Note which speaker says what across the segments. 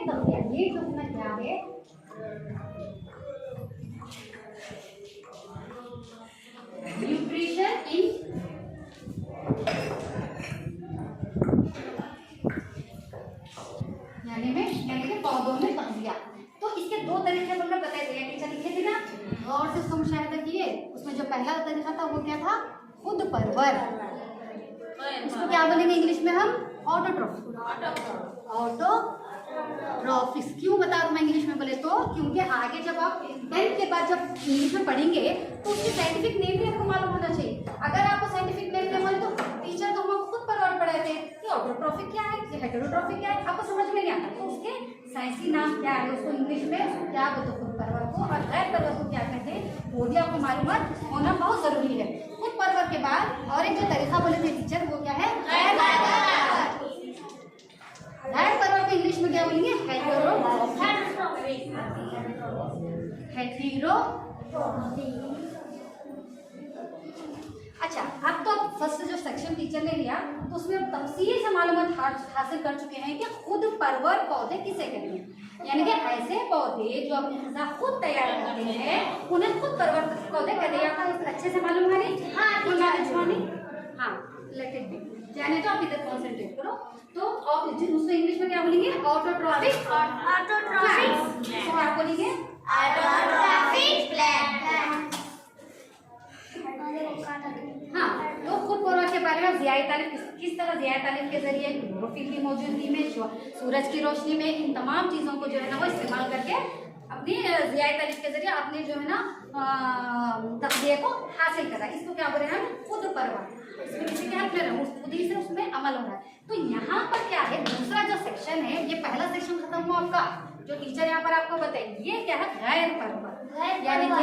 Speaker 1: तगड़िया, ये जो अपना क्या है न्यूट्रिशन इन यानी कि पौधों में तगड़िया। तो इसके दो तरीके हमने बताए थे, टीचर लिखे थे ना, गौर से उसका मुशाहिदा किए। उसमें जो पहला तरीका था वो क्या था, खुद परवर, इसको क्या बोलेंगे इंग्लिश में हम, ऑटोट्रॉफिक। ऑटोट्रॉफिक्स क्यों बता रहा हूँ मैं इंग्लिश में बोले तो, क्योंकि आगे जब आप 10th के बाद जब इंग्लिश में पढ़ेंगे तो उसकी साइंटिफिक नेम भी आपको मालूम होना चाहिए। अगर आपको साइंटिफिक नेम नहीं मालूम तो टीचर तो हमको खुद परवर पढ़ाए थे कि ऑटोट्रॉफिक क्या है, हेटेरोट्रॉफिक क्या है, आपको समझ में नहीं आता। तो उसके साइंसी नाम क्या है, उसको इंग्लिश में उसको क्या बोलते हैं, खुद परवर को, और गैर परवर को क्या कहते हैं, वो भी आपको मालूमात होना बहुत जरूरी है। खुद परवर के बाद और एक जो तरीका बोले थे टीचर वो क्या है, गैर परवर को इंग्लिश में क्या बोलेंगे, हेटेरोट्रॉफिक। अच्छा, अब तो फर्स्ट जो सेक्शन टीचर ने लिया तो उसमें तफसील से मालूमात हासिल कर चुके हैं कि खुद परवर पौधे किसे कहते हैं। यानी कि ऐसे पौधे जो अपनी ग़िज़ा खुद तैयार करते हैं उन्हें खुद परवर पौधे कहते हैं। आपको अच्छे से मालूम है नहीं? हाँ, लेट इट बी, जाने तो आप इधर कॉन्सेंट्रेट करो। तो उसको इंग्लिश में क्या बोलेंगे, ऑटोट्रॉफिक। तो आप बोलेंगे ऑटोट्रॉफिक प्लांट। हाँ, तो खुद परवर के बारे में ज़ियाई तालिब किस तरह ज़ियाई तालिब के जरिए क्लोरोफिल की मौजूदगी में, सूरज की रोशनी में, इन तमाम चीज़ों को जो है ना वो इस्तेमाल करके अपनी ज़ियाई तालिब के जरिए अपने जो है ना तग़ज़िये को हासिल करा। इसको क्या बोल रहे हैं हम, खुद परवर। इसमें किसी के हेल्प ले रहे हैं, खुद ही से उसमें अमल हो रहा है। तो यहाँ पर क्या है, दूसरा जो सेक्शन है, ये पहला सेक्शन खत्म हुआ आपका, जो टीचर यहाँ पर आपको बताए, ये क्या है, गैर परवर। यानी कि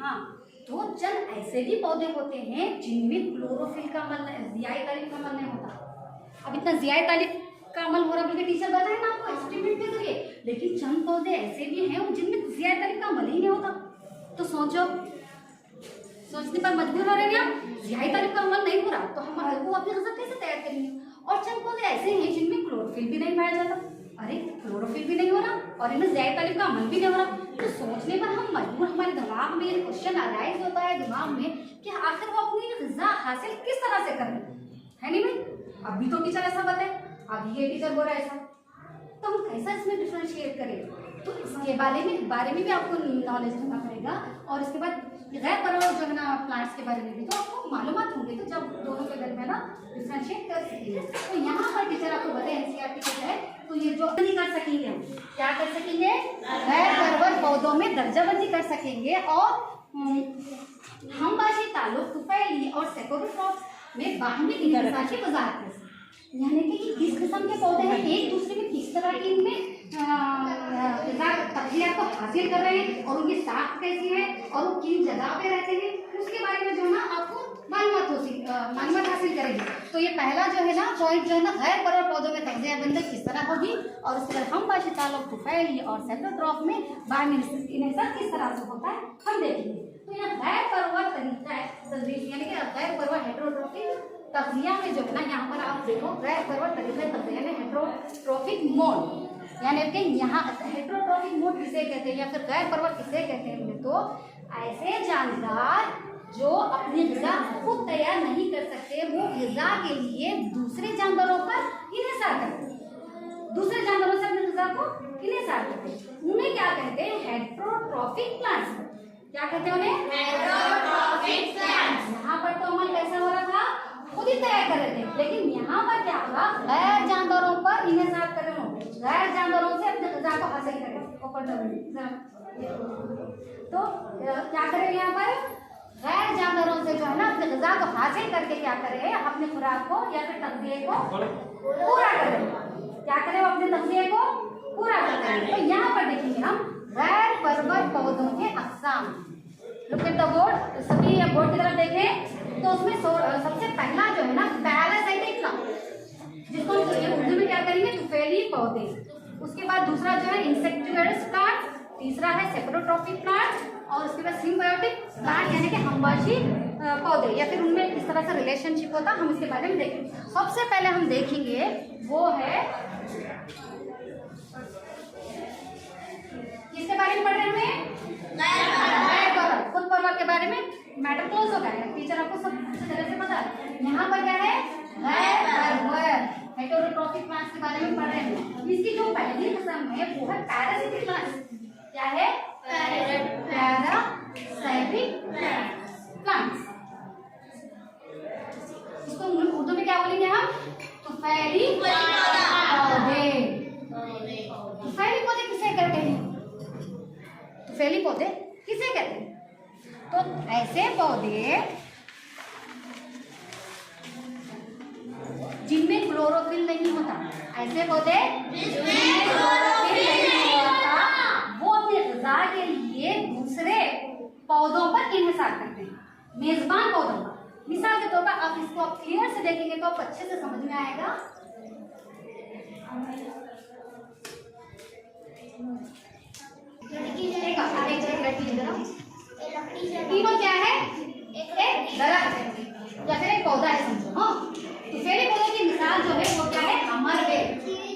Speaker 1: हाँ, तो चंद ऐसे भी पौधे होते हैं जिनमें क्लोरोफिल का अमल, ज़ियाई तालिब का अमल नहीं होता। अब इतना ज़ियाई तालिब का अमल हो रहा है, बल्कि टीचर बताए ना आपको एक्सपेरिमेंट के जरिए, लेकिन चंद पौधे ऐसे भी हैं जिनमें ज़ियाई तालिब का अमल ही नहीं होता। तो सोचने पर मजबूर हो रहे हैं आप, ज़ियाई तालिब का अमल नहीं हो रहा तो हम वो अपनी ग़िज़ा कैसे तैयार करेंगे। और चंद पौधे ऐसे हैं जिनमें क्लोरोफिल भी नहीं पाया जाता, अरे क्लोरोफिल भी नहीं हो रहा और इनमें ज़ियाई तालिब का अमल भी नहीं हो रहा। तो सोचने पर हम मजबूर, हमारे दिमाग में ये क्वेश्चन अराइज होता है दिमाग में कि आखिर वो अपनी ग़िज़ा हासिल किस तरह से करें, है नहीं भाई। अभी तो टीचर ऐसा बताए, अभी ये टीचर बोल रहा है ऐसा, तो हम कैसा इसमें डिफरेंशिएट करें। तो इसके बारे में भी आपको नॉलेज रखना पड़ेगा। और इसके बाद गैर परवर जो है ना प्लांट्स के बारे में भी तो आपको मालूमात होंगे, तो जब दोनों के दरमियान ना डिफरेंशिएट कर सकेंगे। तो यहाँ पर टीचर आपको बताए एनसीईआरटी के है, तो ये जो नहीं कर सकेंगे, हम क्या कर सकेंगे, गैर परवर पौधों में दर्जाबंदी कर सकेंगे। और हम बाशी ताल्लुक तुफैली और सेकोरोट्रॉप्स में बाहमी इंतजार की वजाहत कर सकते, यानी कि किस किस्म के पौधे हैं, एक दूसरे में किस तरह की इनमें तग़ज़िया को हासिल कर रहे हैं और उनकी साख कैसी है और वो किन जगह पे रहते हैं, उसके बारे में जो है ना आपको मालूमात हासिल करेंगे। तो ये पहला जो है ना पॉइंट जो है ना, गैर परवर पौधों में तग़ज़िया बंदी किस तरह होगी, और उसके बाद हम बाशी ताल्लुक तुफैली और सेकोरोट्रॉप में बाहमी इंतजार किस तरह से होता है हम देखेंगे। तो यह गैर परवर तरीका है तदरीस, यानी कि गैर परवर हेटेरोट्रॉफिक तग़ज़िया में जो है ना, यहाँ पर आप देखो गैर परवर तरीका तग़ज़िया में हेटेरोट्रॉफिक मोड, यानी कि यहाँ हेटेरोट्रॉफिक मोड किसे कहते हैं या फिर गैर परवर किसे कहते हैं, तो ऐसे जानदार जो अपनी ग़िज़ा खुद तैयार नहीं कर सकते, वो ग़िज़ा के लिए दूसरे जानदारों पर इन्हिसार करते हैं, दूसरे जानदारों से अपनी ग़िज़ा को इन्हिसार करते हैं। उन्हें क्या कहते हैं, हेटेरोट्रॉफिक प्लांट्स। क्या कहते हैं उन्हें, हेटेरोट्रॉफिक प्लांट्स। यहाँ पर तो अमल कैसा हो रहा था, खुद ही तैयार कर रहे थे, लेकिन यहाँ पर क्या होगा, गैर जानदारों पर इन्हिसार कर रहे हो, गैर जानदारों से अपनी ग़िज़ा को हासिल करें। तो क्या करें यहाँ पर, गैर जानदारों से जो है ना अपनी ग़िज़ा को हासिल करके क्या करें, अपने खुराक को या फिर तग़ज़िये को पूरा करें। क्या करें, वो अपने तग़ज़िये को पूरा करें। तो यहाँ पर देखेंगे हम गैर परवर पौधों के अक़साम। लुक एट द बोर्ड, सभी बोर्ड की तरफ देखें तो उसमें सबसे पहला जो है ना पैरासाइटिक प्लांट, जिसको हम उर्दू में क्या करेंगे, तुफैली पौधे। उसके बाद दूसरा जो है इंसेक्टिवरस प्लांट, तीसरा है सेकोरोट्रॉफिक प्लांट, और उसके बाद सिम्बायोटिक प्लांट यानी कि हमबाशी पौधे, या फिर उनमें किस तरह से रिलेशनशिप होता है हम इसके बारे में देखेंगे। सबसे पहले हम देखेंगे वो है मैटर क्लोज हो गया। टीचर आपको सब अच्छी तरह से पता है। यहाँ पर क्या है, हेटेरोट्रॉफिक प्लांट्स के बारे में पढ़ रहे हैं। इसकी जो पहली किस्म है वो है पैरासिटिक प्लांट्स। क्या है, पैरासाइटिक प्लांट्स। इसको उर्दू में क्या बोलेंगे हम, तुफैली पौधे। तुफैली पौधे किसे कहते हैं, तुफैली पौधे किसे कहते हैं? तो ऐसे पौधे जिनमें क्लोरोफिल नहीं होता, ऐसे पौधे जिनमें क्लोरोफिल नहीं होता, वो अपने ग़िज़ा के लिए दूसरे पौधों पर इन्हिसार करते हैं, मेजबान पौधों पर। मिसाल के तौर पर आप इसको आप क्लियर से देखेंगे तो आपको अच्छे से समझ में आएगा। तीनों क्या है, एक दरख्त है या फिर एक पौधा है समझो। हाँ, तो पहले पौधे की मिसाल जो है वो क्या है, अमरवेल।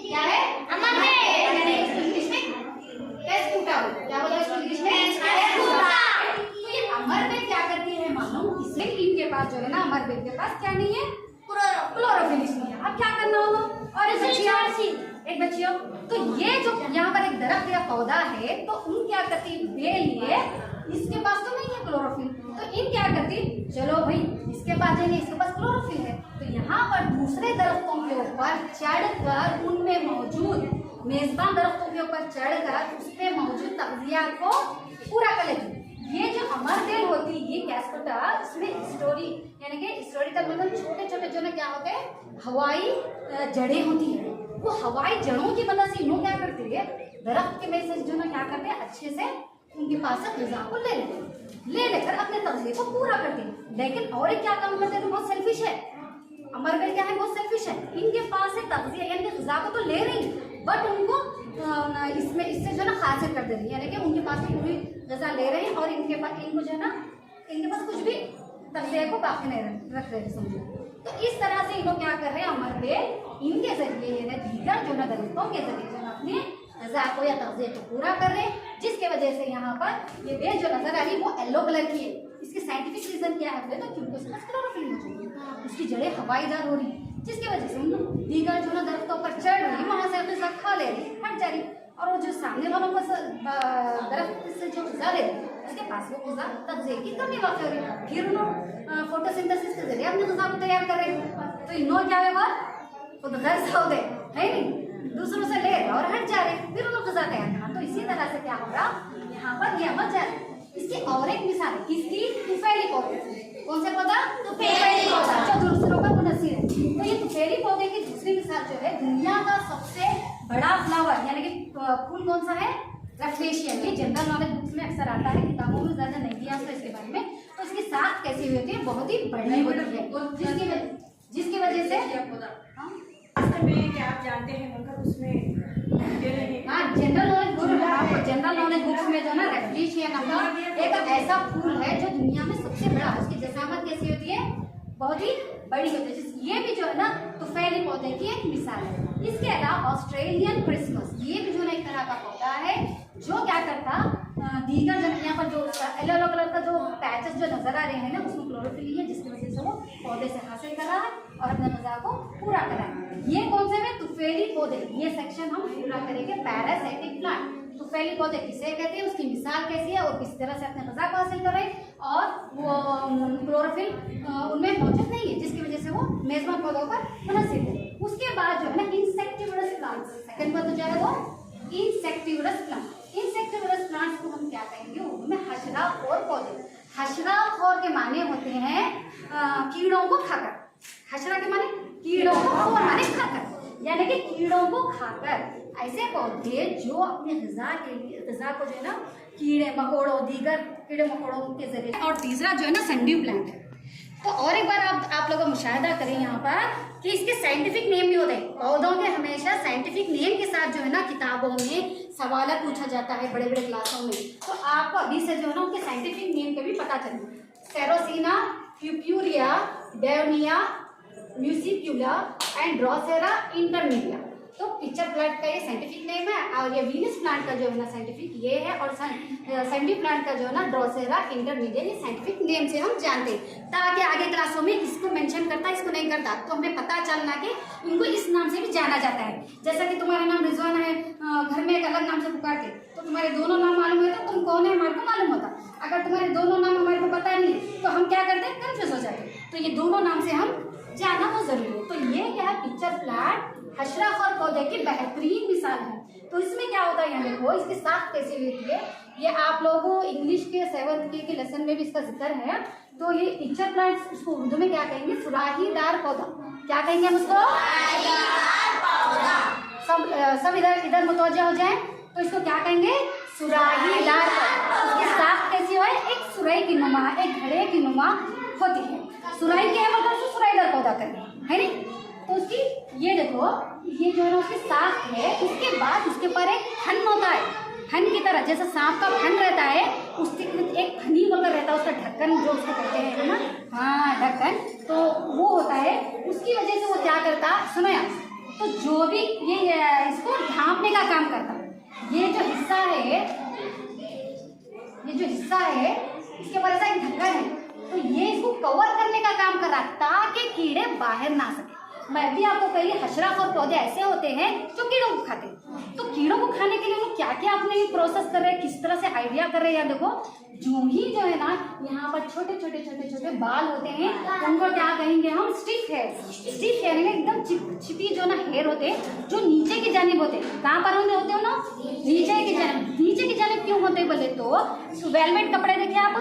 Speaker 1: क्या है, अमरवेल। इंग्लिश में क्या बोला इसको इंग्लिश में, तो ये अमरवेल क्या करती है मालूम, इसमें इनके पास जो है ना, अमरवेल के पास क्या नहीं है, क्लोरोफिल नहीं है। अब क्या करना होगा, और एक बच्चियों, तो ये जो यहाँ पर एक दरख्त या पौधा है, तो उन क्या करती बेल, ये इसके पास तो नहीं है क्लोरोफिल, तो इन क्या करती, चलो भाई इसके पास जाएंगे, इसके पास क्लोरोफिल है, तो यहाँ पर दूसरे दरख्तों के ऊपर चढ़कर उनमें मौजूद मेजबान दरख्तों के ऊपर चढ़कर उसमें मौजूद तग़ज़िया को पूरा कर लेती। ये जो अमरवेल होती है, ये कैस्कोटा, इसमें स्टोरी यानी कि स्टोरिकल मतलब छोटे छोटे जो ना क्या होते हैं, हवाई जड़ें होती है। वो हवाई जड़ों की मदद से इन्हों क्या करते हैं, दरख्त के में से जो ना क्या करते हैं, अच्छे से उनके पास से ग़िज़ा को ले लेकर अपने तग़ज़िये को पूरा करते हैं। लेकिन और क्या काम करते हैं, तो बहुत सेल्फिश है। अमरवेल क्या है, बहुत सेल्फिश है। इनके पास से तग़ज़िया यानी कि ग़िज़ा को तो ले रही, बट उनको इससे जो ना हासिल कर दे रही है, यानी कि उनके पास से पूरी ग़िज़ा ले रहे हैं और इनको जो है ना, इनके पास कुछ भी तग़ज़िया को बाकी नहीं रख रहे समझो। तो इस तरह से इनको क्या कर रहे हैं, अमरवेल इनके जरिए दीगर जो ना दरख्तों के जरिए जो ना अपने ग़िज़ा को या तग़ज़िये को पूरा कर रहे हैं, जिसके वजह से यहाँ पर ये बेल जो नजर आ रही है वो येलो कलर की है। इसके साइंटिफिक रीजन क्या है, तो क्योंकि उसके पास क्लोरोफिल मौजूद है, उसकी जड़ें हवाईदार हो रही, जिसकी वजह से उन दीगर जो ना दरख्तों पर चढ़ रही, वहाँ से अपने साथ खा ले रही, हट जा रही, और वो जो सामने वालों को दरख्त से जो ग़िज़ा ले रही, उसके पास वो ग़िज़ा तग़ज़िये की कमी वाक़ हो रही। फिर उन्होंने फोटोसिंथेसिस के जरिए अपने ग़िज़ा को तैयार कर रहे हैं, तो इन्होंने क्या व्यवहार, वो तो दर्द हो गए है नहीं, दूसरों से ले रहे और हट जा रहे, फिर उन्होंने ग़िज़ा तैयार करना। तो इसी तरह से क्या होगा, यहाँ पर ये अमल जा रहा है। इसकी और एक मिसाल है, किसकी, तुफैली पौधे। कौन से पौधा, तुफैली पौधा, जो दूसरों पर मुनस्सिर है। तो ये तुफैली पौधे की दूसरी मिसाल जो है, दुनिया का सबसे बड़ा फ्लावर यानी कि फूल कौन सा है, रफ्लेशियन। ये जनरल नॉलेज बुक्स में अक्सर आता है, किताबों में ज़्यादा नहीं दिया तो इसके बारे में। तो इसकी साख कैसी हुई होती है, बहुत ही बड़ी होती है, जिसकी वजह से
Speaker 2: आप जानते हैं, मगर उसमें
Speaker 1: जनरल नॉलेज बुक्स में जो ना रफ्लेशियन एक ऐसा फूल है जो दुनिया में सबसे बड़ा है। उसकी जसामत कैसी होती है, बहुत ही बड़ी होती है। ये भी जो है ना तुफैली पौधे की एक मिसाल है। इसके अलावा ऑस्ट्रेलियन क्रिसमस, ये भी जो ना एक तरह का पौधा है जो क्या करता, दीगर जो यहाँ पर जो येलो कलर का जो पैचेस जो नजर आ रहे हैं ना, उसमें क्लोरोफिल है, जिसकी वजह से वो पौधे से हासिल कर रहा है और अपने ग़िज़ा को पूरा कर रहा है। ये कौन से में, तुफैली पौधे। ये सेक्शन हम पूरा करेंगे, पैरासाइटिक प्लांट। तुफैली पौधे किसे कहते हैं, उसकी मिसाल कैसी है और किस तरह से अपने ग़िज़ा को हासिल कर रहे हैं, और वो क्लोरोफिल उनमें मौजूद नहीं है, जिसकी वजह से वो मेजबान पौधों पर मुनस्सिर है। उसके बाद जो है ना इंसेक्टिवरस प्लांट्स, सेकंड पौधा जो है वो इंसेक्टिवरस प्लांट। इंसेक्टिवरस प्लांट्स को हम क्या कहेंगे, उनमें हशराखोर पौधे। हशराखोर के माने होते हैं कीड़ों को खाकर। हशरा के माने कीड़ों को, खोर माने खाकर, यानी कि कीड़ों को खाकर। ऐसे पौधे जो अपने ग़िज़ा के लिए, ग़िज़ा को जो है ना कीड़े मकोड़ों, दीगर कीड़े मकोड़ों के जरिए। और तीसरा जो है ना सनड्यू प्लांट है। तो और एक बार आप लोग मुशाहिदा करें यहाँ पर कि इसके साइंटिफिक नेम भी होते हैं। पौधों के हमेशा साइंटिफिक नेम के साथ जो है ना किताबों में सवाल पूछा जाता है, बड़े बड़े क्लासों में। तो आपको अभी से जो है ना उनके साइंटिफिक नेम के भी पता चलेंगे। सेरोसिना, प्यूपुरिया, डेवनिया, म्यूसिक्यूला एंड ड्रोसेरा इंटरमीडिया। तो पिक्चर प्लांट का ये साइंटिफिक नेम है, और ये वीनस प्लांट का जो है ना साइंटिफिक ये है, और सैंडी प्लांट का जो है ना ड्रोसेरा इंटरमीडिएट, ये साइंटिफिक नेम से हम जानते हैं, ताकि आगे क्लासों में इसको मेंशन करता इसको नहीं करता, तो हमें पता चलना कि इनको इस नाम से भी जाना जाता है। जैसा कि तुम्हारा नाम रिजवाना है, घर में एक अलग नाम से पुकारते, तो तुम्हारे दोनों नाम मालूम है तो तुम कौन है हमारे को मालूम होता। अगर तुम्हारे दोनों नाम हमारे को पता नहीं तो हम क्या करते हैं, कंफ्यूज हो जाते हैं। तो ये दोनों नाम से हम जानना बहुत जरूरी है। तो ये क्या है, पिक्चर प्लांट हशराफर पौधे की बेहतरीन मिसाल है। तो इसमें क्या होता है, यहाँ देखो इसकी साख कैसी होती है, ये आप लोगों इंग्लिश के 7th के लेसन में भी इसका जिक्र है। तो ये पिक्चर प्लांट, इसको उर्दू में क्या कहेंगे, सुराहीदार पौधा। क्या कहेंगे हम उसको, सब इधर मुतवज्जा हो जाए, तो इसको क्या कहेंगे, सुराहीदार पौधा। इसकी साख कैसी हो, एक सुराही की नुमा, एक घड़े की नुमा होती है। सुराही के मतलब उसको सुराहीदार पौधा करेंगे, है नहीं। तो उसकी ये देखो, ये जो है ना उसकी साख है, उसके बाद उसके ऊपर एक फन होता है, फन की तरह, जैसे सांप का फन रहता है, उसके एक फनी बोलकर रहता है, उसका ढक्कन जो उसको कहते हैं ना, हाँ ढक्कन, तो वो होता है। उसकी वजह से वो क्या करता, सुनो यार, तो जो भी ये इसको ढांपने का काम करता, ये जो हिस्सा है, ये जो हिस्सा है इसके ऊपर ऐसा एक ढक्कन है, तो ये इसको कवर करने का काम कर रहा है ताकि कीड़े बाहर ना सके। मैं भी आपको कही, हशराफ और पौधे ऐसे होते हैं जो कीड़ों को खाते हैं। तो कीड़ों को खाने के लिए वो क्या क्या अपने प्रोसेस कर रहे हैं, किस तरह से आइडिया कर रहे हैं, देखो जो ही जो है ना यहाँ पर छोटे छोटे छोटे छोटे बाल होते हैं, उनको क्या कहेंगे हम, स्टिफ हेयर। स्टिफ हेयर एकदम चिपी जो ना हेयर होते हैं, जो नीचे की जानिब होते हैं। कहाँ पर होते हो ना, नीचे की जानिब। नीचे की जानिब क्यों होते बोले तो वेलवेट कपड़े देखिए आप,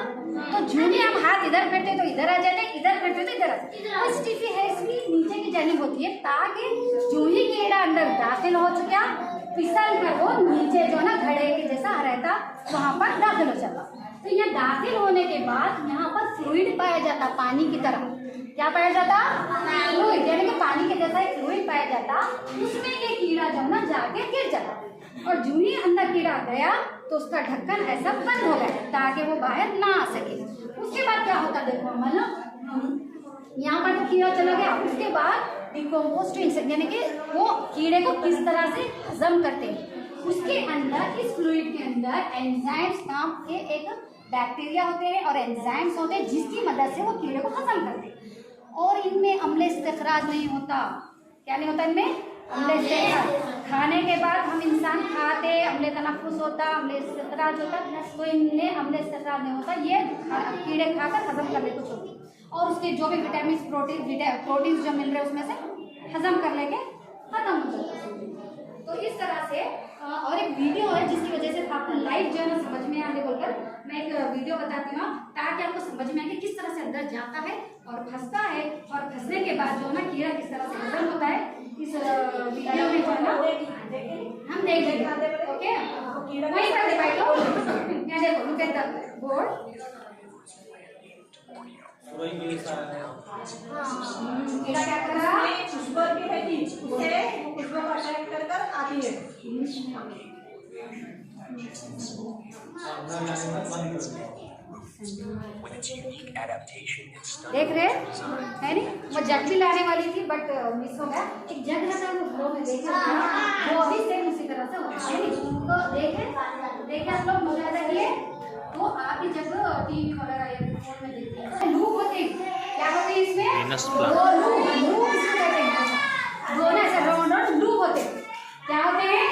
Speaker 1: तो जो भी हम हाथ इधर करते तो इधर आ जाते, इधर करते तो इधर आ जाते, और स्टिफी हेयर्स भी नीचे की जानिब होती है, ताकि जो ही कीड़ा अंदर दाखिल हो चुका, फिसल कर वो नीचे जो ना घड़े के जैसा रहता, वहाँ पर दाखिल हो जाता। तो यहाँ दाखिल होने के बाद यहाँ पर फ्लूइड पाया जाता, पानी की तरह। क्या पाया जाता, फ्लूइड, यानी कि पानी के जैसा एक फ्लूइड पाया जाता, उसमें ये कीड़ा जो ना जाके गिर जाता, और जो ही अंदर कीड़ा गया तो उसका ढक्कन ऐसा बंद हो गया ताकि वो बाहर ना आ सके। उसके बाद क्या होता, देखो मतलब यहाँ पर तो कीड़ा चला गया, उसके बाद डिकम्पोस्ट इंसेक्ट, यानी कि वो कीड़े को किस तरह से हजम करते हैं। उसके अंदर, इस फ्लूइड के अंदर एंजाइम्स नाम के एक बैक्टीरिया होते हैं और एंजाइम्स होते हैं, जिसकी मदद से वो कीड़े को हजम करते हैं। और इनमें अम्ल इस्तिखराज नहीं होता। क्या नहीं होता इनमें, अम्ल इस्तिखराज। खाने के बाद हम इंसान खाते, अम्ल तनफ्फुस होता, अम्ल इस्तिखराज होता, तो इनमें अम्ल इस्तिखराज नहीं होता, ये कीड़े खाकर हजम करने को छोड़ती, और उसके जो भी विटामिन प्रोटीन जो मिल रहे हैं उसमें से हजम कर लेके खत्म हो जाता है। तो इस तरह से और एक वीडियो है जिसकी वजह से आपको लाइव जो है ना समझ में आने बोलकर मैं एक वीडियो बताती हूँ, ताकि आपको समझ में आए कि किस तरह से अंदर जाता है और फंसता है, और फंसने के बाद जो है ना कीड़ा किस तरह से हजम होता है। इस वीडियो में जो है ना हम देख लेंगे, ओके। वहीं पर देखो, यहाँ देखो, लुक एट द बोर्ड। कीड़ा क्या कर रहा है,
Speaker 2: खुशबू की है कि उससे खुशबू को अट्रैक्ट कर आती है।
Speaker 1: देख रहे है नहीं, वो जग भी लाने वाली थी बट मिस हो गया। एक जग रहता है वो घरों में देख रहे हैं, वो अभी सेम उसी तरह से होता है नहीं। तो देखे आप लोग मुलाजा किए, तो आप ही जब टीवी वगैरह या फोन में देखते हैं, लूप होते हैं। क्या होते हैं इसमें, लूप इसको कहते हैं, दो ना ऐसे राउंड राउंड लूप होते हैं। क्या होते हैं,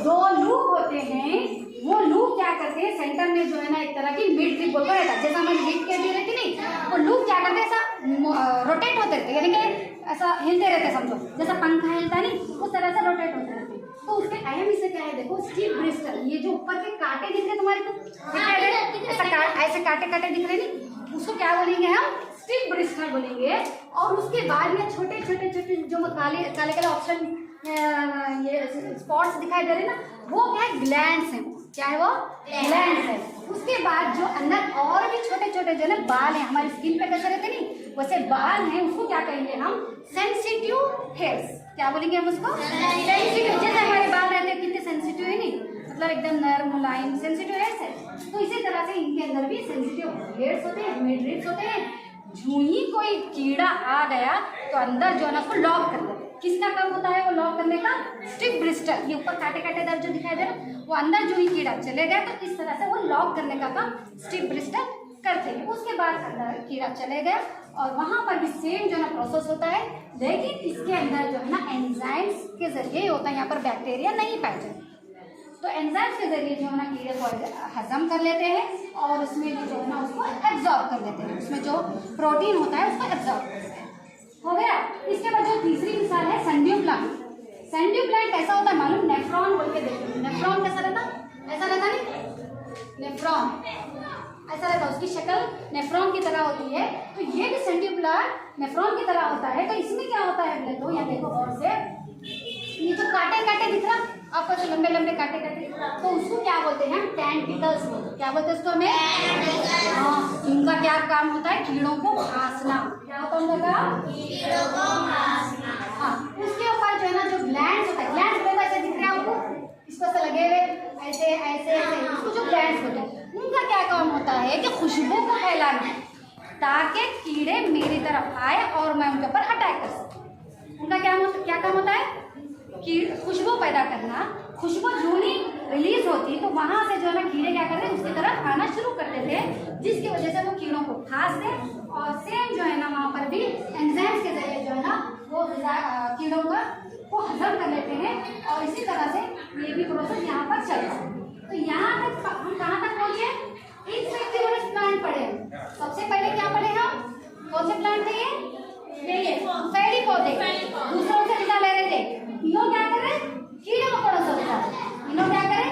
Speaker 1: दो लूप होते हैं। वो लूप क्या करते हैं, सेंटर में जो है ना एक तरह की मिड ट्रिप बोलकर रहता है, जैसा हमारी हिट के दे रहती नहीं, वो लूप क्या करते हैं, ऐसा रोटेट होते रहते, यानी कि ऐसा हिलते रहते, समझो जैसा पंखा हिलता नहीं उस तरह से रोटेट होते रहते। तो उसके अहम हिस्से क्या है, देखो स्टील ब्रिस्टल, ये जो ऊपर के कांटे दिख रहे तुम्हारे को, ऐसे कांटे कांटे दिख रहे नहीं, उसको क्या बोलेंगे हम, स्टील ब्रिस्टल बोलेंगे। और उसके बाद में छोटे छोटे छोटे जो काले काले काले ऑप्शन ये स्पॉट्स दिखाई दे रहे ना, वो क्या है, ग्लैंड्स हैं। क्या है वो, ग्लैंड्स है। उसके बाद जो अंदर और भी छोटे छोटे जो है बाल हैं, हमारी स्किन पे कैसे रहते नहीं वैसे बाल हैं, उसको क्या कहेंगे हम, सेंसिटिव हेयर्स। क्या बोलेंगे हम उसको, सेंसिटिव। जैसे हमारे बाल रहते हैं कितने सेंसिटिव है नहीं, मतलब एकदम नर्म मुलायम, सेंसिटिव हेयर्स है। तो इसी तरह से इनके अंदर भी सेंसिटिव हेयर्स होते हैं, मिडरिब्स होते हैं। जो ही कोई कीड़ा आ गया तो अंदर जो है ना उसको लॉक कर देते, किसका काम होता है वो लॉक करने का? स्टिप ब्रिस्टल। ये ऊपर काटे काटे दाग जो दिखाई दे रहा है वो अंदर जो ही कीड़ा चले गए तो इस तरह से वो लॉक करने का काम स्टिप ब्रिस्टल करते हैं। उसके बाद अंदर कीड़ा चले गए और वहां पर भी सेम जो है ना प्रोसेस होता है, लेकिन इसके अंदर जो है ना एंजाइम्स के जरिए होता है। यहाँ पर बैक्टीरिया नहीं पाए जाते तो एंजाइम्स के जरिए जो है ना कीड़े को हजम कर लेते हैं और उसमें भी जो है ना उसको एब्जॉर्ब कर लेते हैं। उसमें जो प्रोटीन होता है उसको एब्जॉर्ब कर लेते हैं। हो गया। इसके बाद जो तीसरी मिसाल है सेंडियो प्लांट। सेंडियो प्लांट कैसा होता है मालूम? नेफ्रॉन बोल के देखते हैं। नेफ्रॉन कैसा रहता? ऐसा रहता नहीं? नेफ्रॉन ऐसा रहता, उसकी शक्ल नेफ्रॉन की तरह होती है। तो ये भी सेंडियो प्लांट नेफ्रॉन की तरह होता है। तो इसमें क्या होता है बोले तो यहाँ देखो और से, ये जो काटे काटे दिख रहा आपको, जो लंबे लंबे काटे काटे, तो उसको क्या बोलते हैं? टेंटिकल्स बोलते हैं। क्या बोलते हैं उसको हमें? हाँ, इनका क्या काम होता है? कीड़ों को फांसना। क्या होता है उनका? कीड़ों को फांसना। हाँ, उसके ऊपर जो है ना जो ग्लैंड्स होता है, ग्लैंड्स बोलते ऐसे दिख रहा है आपको, इसको ऐसे लगे हुए ऐसे ऐसे ऐसे, इसको जो ग्लैंड्स बोलते हैं उनका क्या काम होता है कि खुशबू को फैलाना ताकि कीड़े मेरी तरफ आए और मैं उनके ऊपर अटैक कर सकूं। उनका क्या काम होता है? कि खुशबू पैदा करना। खुशबू जो ही रिलीज होती तो वहां से जो है ना कीड़े क्या करते हैं उसकी तरफ आना शुरू करते थे, जिसकी वजह से वो कीड़ों को खांसते और सेम जो है ना वहां पर भी एंजाइम्स के जरिए जो है ना वो कीड़ों को हजम कर लेते हैं और इसी तरह से ये भी प्रोसेस यहाँ पर चल रहा है। तो यहाँ तक हम कहाँ तक पहुँचे? इंसेक्टिवोरस प्लांट पढ़े। सबसे पहले क्या पढ़े हम? कौन से प्लांट थे ये पेड़ी पौधे, दूसरों से विदा ले रहे थे। इन्हों क्या कर रहे? कीड़े मकोड़ों से विदा। इन्हों क्या करे?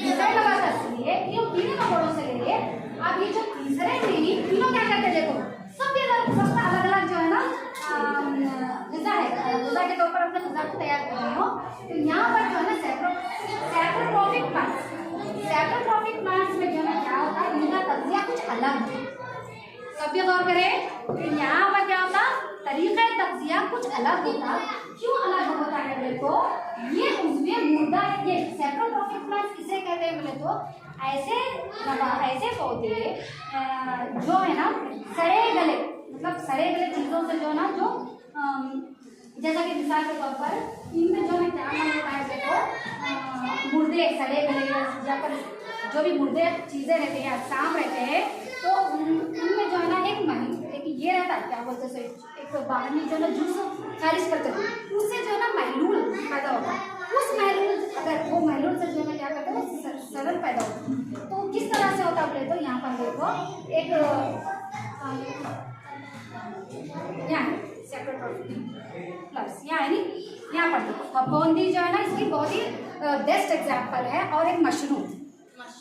Speaker 1: डिजाइन लगाकर लिए इन्हों कीड़े मकोड़ों से ले लिए। अब ये जो तीसरे नहीं, इन्हों क्या करते देखो, सबका अलग अलग जो है ना गुजा है, गुजा के तौर पर अपने गुजा को तैयार कर रहे हो। तो यहाँ पर जो है ना सैप्रोट्रॉपिक प्लांट्स, सैप्रोट्रॉपिक प्लांट्स में जो है क्या होता है? इनका तज्जिया कुछ अलग है। सभ्य गौर करें तो यहाँ पर क्या होता? तरीका तज्जिया कुछ अलग होता। क्यों अलग होता है बोले तो ये उसमें मुर्दा, ये सैप्रोट्रॉपिक प्लांट्स किसे कहते हैं बोले तो ऐसे पौधे जो है ना सड़े गले, मतलब सड़े गले चीजों से जो ना जो जैसा कि मिसाल के तौर पर इनमें जो है क्या होता है तो मुर्दे सड़े गले या फिर जो भी मुर्दे चीजें रहते हैं, सांप रहते हैं, तो उनमें जो है ना एक ये रहता है, क्या बोलते हैं, एक बाहरी जो है जूस खारिज करते हैं, उससे जो है ना महलूल पैदा होता है। उस महलूल, अगर वो महलूल से जो है क्या करते हैं सरल पैदा होता है। तो किस तरह से होता है तो यहाँ पर देखो एक यहाँ प्लस यहाँ है नी, यहाँ पर देखो फफूंदी जो है ना इसकी बहुत ही बेस्ट एग्जाम्पल है। और एक मशरूम,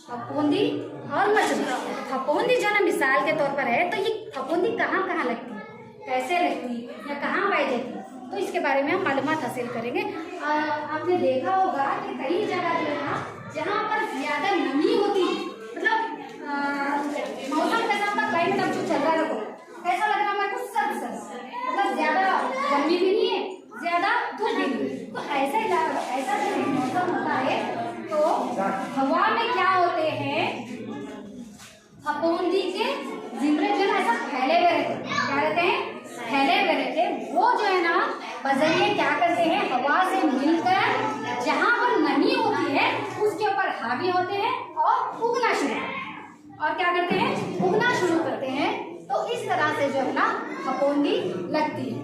Speaker 1: फफूंदी और मशरूम। फफूंदी जो है ना मिसाल के तौर पर है, तो ये फफूंदी कहाँ कहाँ लगती है, कैसे लगती है या कहाँ पाई जाती है, तो इसके बारे में हम मालूमात हासिल करेंगे। आपने देखा होगा कि कई जगह जो है ना जहाँ पर ज्यादा नमी होती है, मतलब मौसम कैसा होता, क्लाइमेट अब जो चल रहा है कैसा लग रहा है मेरे को, सर्द सर्द, मतलब ज्यादा गर्मी भी नहीं है ज्यादा धूप भी नहीं है। तो ऐसा जो मौसम होता है तो हवा में क्या होते हैं, फफूंदी के जिम्रे जो है ऐसा फैले हुए रहते, क्या रहते हैं, फैले हुए रहते। वो जो है ना बजरिए क्या करते हैं, हवा से मिलकर जहाँ पर नमी होती है उसके ऊपर हावी होते हैं और उगना शुरू, और क्या करते हैं, उगना शुरू करते हैं। तो इस तरह से जो है ना फफूंदी लगती है।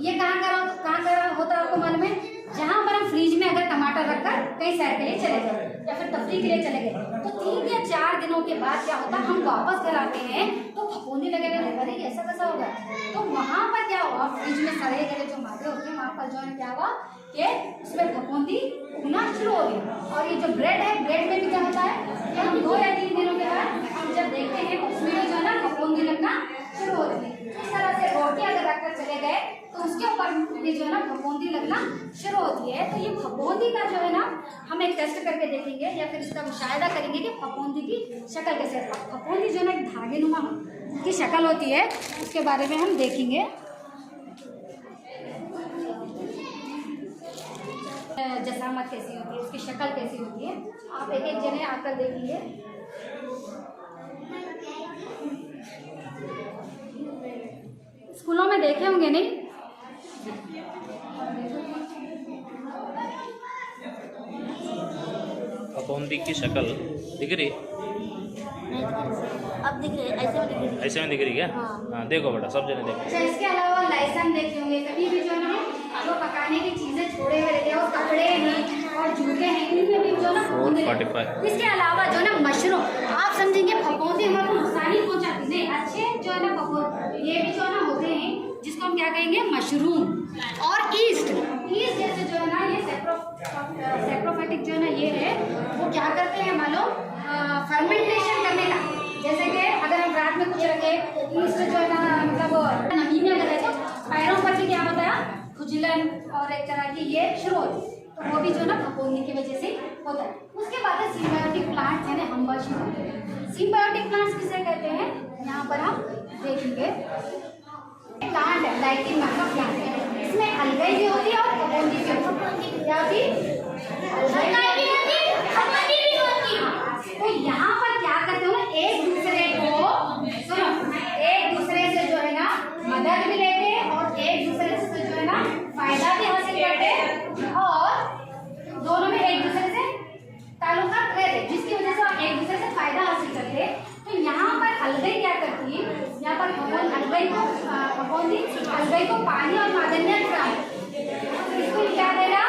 Speaker 1: ये कहाँ कहाँ होता है आपको मालूम है? जहाँ पर हम फ्रिज में अगर टमाटर रखकर कई सैर के लिए चले गए या फिर तफरीह के लिए चले गए, तो 3 या 4 दिनों के बाद क्या होता है, हम वापस घर आते हैं तो फफूंदी लगे हुए, अरे ऐसा कैसा होगा। तो वहाँ पर क्या हुआ, फ्रिज में सड़े गए जो मादे होते हैं वहाँ पर जो है क्या हुआ कि उसमें फफूंदी उगना शुरू हो गई। और ये जो ब्रेड है, ब्रेड में भी क्या होता है कि हम 2 या 3 दिनों के बाद हम जब देखते हैं तो उसमें जो है ना फफूंदी लगना शुरू होती है। इस तरह से रोटी अगर रखकर चले गए तो उसके ऊपर भी जो है ना फफूंदी लगना शुरू होती है। तो ये फफूंदी का जो है ना हम एक टेस्ट करके देखेंगे या फिर इसका मुशाहिदा करेंगे कि फफूंदी की शक्ल कैसे है। फफूंदी जो है ना एक धागे नुमा की शक्ल होती है, उसके बारे में हम देखेंगे। जसामत कैसी होती है, उसकी शक्ल कैसी होती है, आप एक एक जने आकर देखिए। स्कूलों में देखे होंगे नहीं?
Speaker 3: फफूंदी की शक्ल दिख रही?
Speaker 2: अब दिख रही ऐसे में दिख रही
Speaker 3: ऐसे में दिख रही क्या? हाँ देखो बेटा, सब जने देखो।
Speaker 1: अच्छा, इसके अलावा लहसुन देखे होंगे कभी भी जो है ना जो पकाने की चीजें छोड़े हुए रहते हैं और कपड़े हैं और जूते हैं इनमें भी जो है ना फफूंदी रहते हैं। इसके अलावा जो है ना मशरूम, आप समझेंगे फफूंदी हमारे को नुकसान ही पहुंचाती नहीं, अच्छे जो है ना फफूंदी ये भी जो है ना होते हैं जिसको हम क्या कहेंगे मशरूम। और ईस्ट जैसे जो है ना ये सैप्रोफाइटिक जो है ना ये है वो क्या करते हैं मालूम, फर्मेंटेशन करने का। जैसे कि अगर हम रात में कुछ रखे ईस्ट जो है ना मतलब नमी में अगर है तो पैरों पर भी क्या होता है खुजलन और एक तरह की ये शुरू होती है, तो वो भी जो है ना फफूंदी की वजह से होता है। उसके बाद है सिम्बायोटिक प्लांट्स यानी हम्बाशी। सिम्बायोटिक प्लांट्स किसे कहते हैं यहाँ पर हम देखेंगे। प्लांट है लाइटिंग नाम का प्लांट है, इसमें अलगाई भी होती है और फफूंदी भी होती है। क्या होती अलगाई भी होती है, फफूंदी भी होती है। तो यहाँ पर क्या करते हो ना एक दूसरे को सुनो, एक दूसरे से जो है ना मदद भी लेते हैं और एक दूसरे से जो है ना फायदा भी हासिल करते हैं और दोनों में एक दूसरे से ताल्लुकात रहते हैं जिसकी वजह से आप एक दूसरे से फायदा हासिल करते हैं। तो यहाँ पर अलगाई क्या करती है, यहाँ पर अलगाई को पानी और मादनियात इसको क्या दे रहा,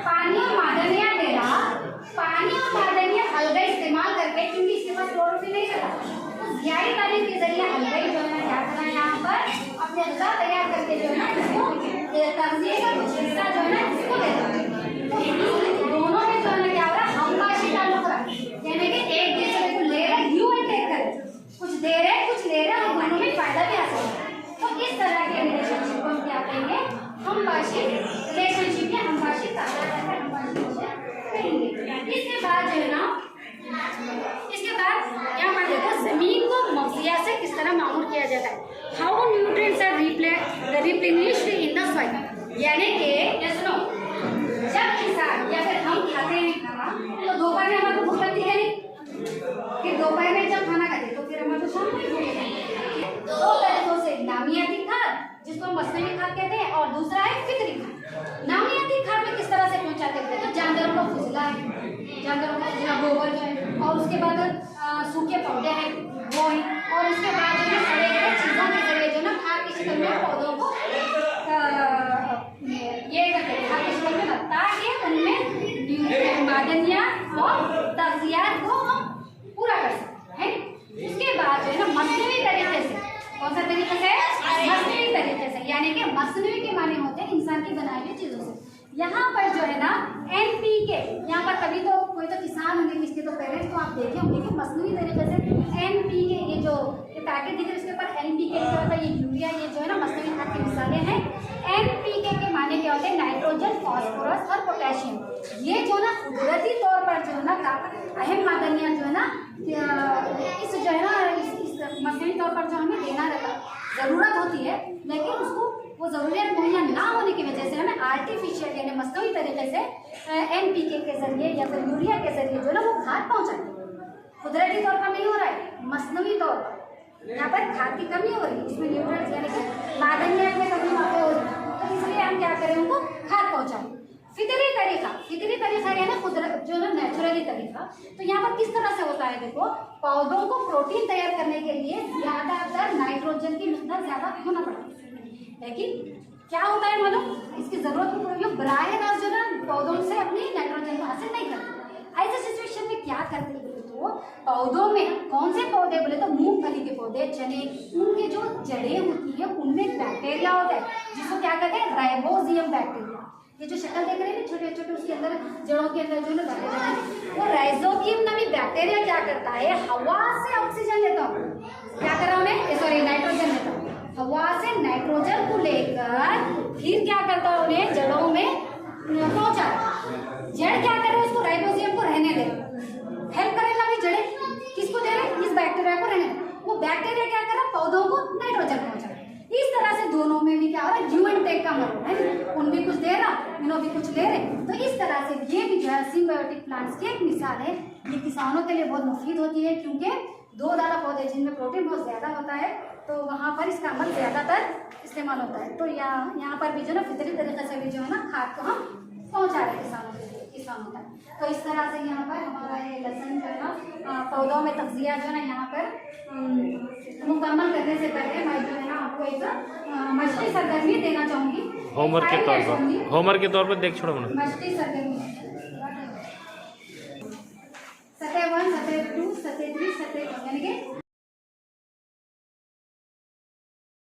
Speaker 1: पानी और मादनियात दे रहा। पानी और मादनियात अलगाई इस्तेमाल करके, क्योंकि इसके पास क्लोरोफिल नहीं रहता, तो ज़्यादा तारीफ के जरिए अलगाई जो है ना क्या करना है यहाँ पर अपने गज़ा तैयार करके जो है ना इसको तग़ज़िये का कुछ हिस्सा जो है ना इसको देता है। तो दोनों में जो है ना क्या हो रहा है हमबाशी ताल्लुक रहा, यानी कि एक दूसरे को ले रहे गिव एंड टेक कर, कुछ दे रहे कुछ ले रहे और दोनों में फायदा भी हासिल हो रहा है। तो इस तरह के रिलेशनशिप को हम क्या कहेंगे हमबाशी रिलेशनशिप या हमबाशी ताल्लुक कहेंगे। इसके बाद जो है ना इसके बाद यहाँ पर देखो जमीन को मगजिया से किस तरह मामूल किया जाता है। How nutrients are replenished in the soil, यानी कि ये सुनो जब इंसान या फिर हम खाते हैं खाना तो दोपहर में हमारे को भूख लगती है नहीं, फिर दोपहर में जब खाना खाते तो फिर हमारे को शाम में भूख लगती है। दो तरीकों से नामियाती खाद जिसको हम मसनवी खाद कहते हैं और दूसरा है फितरी खाद। नामियाती खाद में किस तरह से पहुंचाते हैं तो जानवरों का फुजला है, जानवरों का फुजला गोबर जो है और उसके बाद सूखे पौधे हैं वो है और उसके बाद जो है सड़े गए चीज़ों के जरिए जो ना खाद की शक्ल में पौधों को ये करते हैं खाद की शक्ल में ताकि उनमें मादनियात और तग़ज़ियात को हम पूरा कर सकते हैं। उसके बाद जो है ना मसनवी तरीके से, कौन सा तरीके से मसनवी तरीके से, यानी कि मसनवी के माने होते हैं इंसान की बनाई हुई चीज़ों से। यहाँ पर जो है ना NPK, यहाँ पर कभी तो कोई तो किसान होंगे किसके तो पेरेंट्स तो आप देखे होंगे कि मसनवी तरीके से NPK ये जो ये पैकेट दिख रहे हैं उसके ऊपर NPK लिखा होता है, ये यूरिया ये जो है ना मसनवी खाद की मिसालें हैं। NPK के माने क्या होते हैं नाइट्रोजन फॉस्फोरस और पोटेशियम। ये जो ना कुदरती तौर पर जो है ना अहम मादनियात जो है ना इस जो है ना इस मसनवी तौर पर जो हमें देना रहता ज़रूरत होती है, लेकिन उसको वो ज़रूरियत मुहैया ना होने की वजह से हमें आर्टिफिशियल यानी मसनवी तरीके से NPK के जरिए या फिर यूरिया के जरिए जो है ना वो खाद पहुँचाते हैं। कुदरती तौर पर नहीं हो रहा है, मसनवी तौर पर यहाँ पर खाद की कमी हो रही है, इसमें न्यूट्रिएंट्स यानी कि मादनियात में कमी हो रही है, तो इसलिए हम क्या करें उनको खाद पहुँचाएं। फितरी तरीका यानी कुदरत जो है नेचुरली तरीका। तो यहाँ पर किस तरह से होता है देखो, पौधों को प्रोटीन तैयार करने के लिए ज़्यादातर नाइट्रोजन की मिकदार ज़्यादा होना पड़ता है, लेकिन क्या होता है मालूम इसकी ज़रूरत को पूरा बराह रास्त जो है पौधों से अपनी नाइट्रोजन को हासिल नहीं करते। ऐसे सिचुएशन में क्या करते हैं तो पौधों में कौन से पौधे बोले तो मूंगफली के पौधे, चने, उनके जो जड़ें होती है उनमें बैक्टीरिया होता है जिसको क्या कहते हैं राइबोजियम बैक्टीरिया। ये जो शक्ल देख रहे हैं छोटे छोटे उसके अंदर जड़ों के अंदर जो ना बैक्टीरिया है वो राइजोबियम नामी बैक्टीरिया क्या करता है हवा से ऑक्सीजन लेता हूँ, क्या कर रहा हूँ मैं सॉरी नाइट्रोजन लेता हूँ, हवा से नाइट्रोजन को लेकर फिर क्या करता है उन्हें जड़ों में पहुंचा। जड़ क्या कर रहे हैं उसको राइबोजियम को रहने दे, हेल्प करेगा भाई जड़ें किसको दे रहे इस बैक्टीरिया को रहने दे, वो बैक्टीरिया क्या कर रहा है पौधों को नाइट्रोजन पहुंचा। इस तरह से दोनों में भी क्या हो रहा है गिव एंड टेक का मतलब है, उन भी कुछ दे रहा इन्हों भी कुछ ले रहे। तो इस तरह से ये भी जो है सिम्बायोटिक प्लांट्स की एक मिसाल है। ये किसानों के लिए बहुत मुफीद होती है क्योंकि दो दाना पौधे जिनमें प्रोटीन बहुत ज़्यादा होता है तो वहाँ पर इसका अमल ज़्यादातर इस्तेमाल होता है। तो यहाँ पर भी जो ना फितरी तरीके से भी जो है ना खाद को हम पहुँचा रहे हैं किसानों के लिए। से कम होता है। तो इस तरह से यहाँ पर हमारा ये लेसन जो है ना पौधों में तग़िज़ा जो है ना यहाँ पर मुकम्मल करने से पहले मैं जो है ना आपको एक मछली सरगर्मी देना चाहूँगी।
Speaker 3: होमवर्क के तौर पर, होमवर्क के तौर पर देख छोड़ो मैंने।
Speaker 1: मछली सरगर्मी सतह 1, सतह 2, सतह 3, सतह 4 यानी कि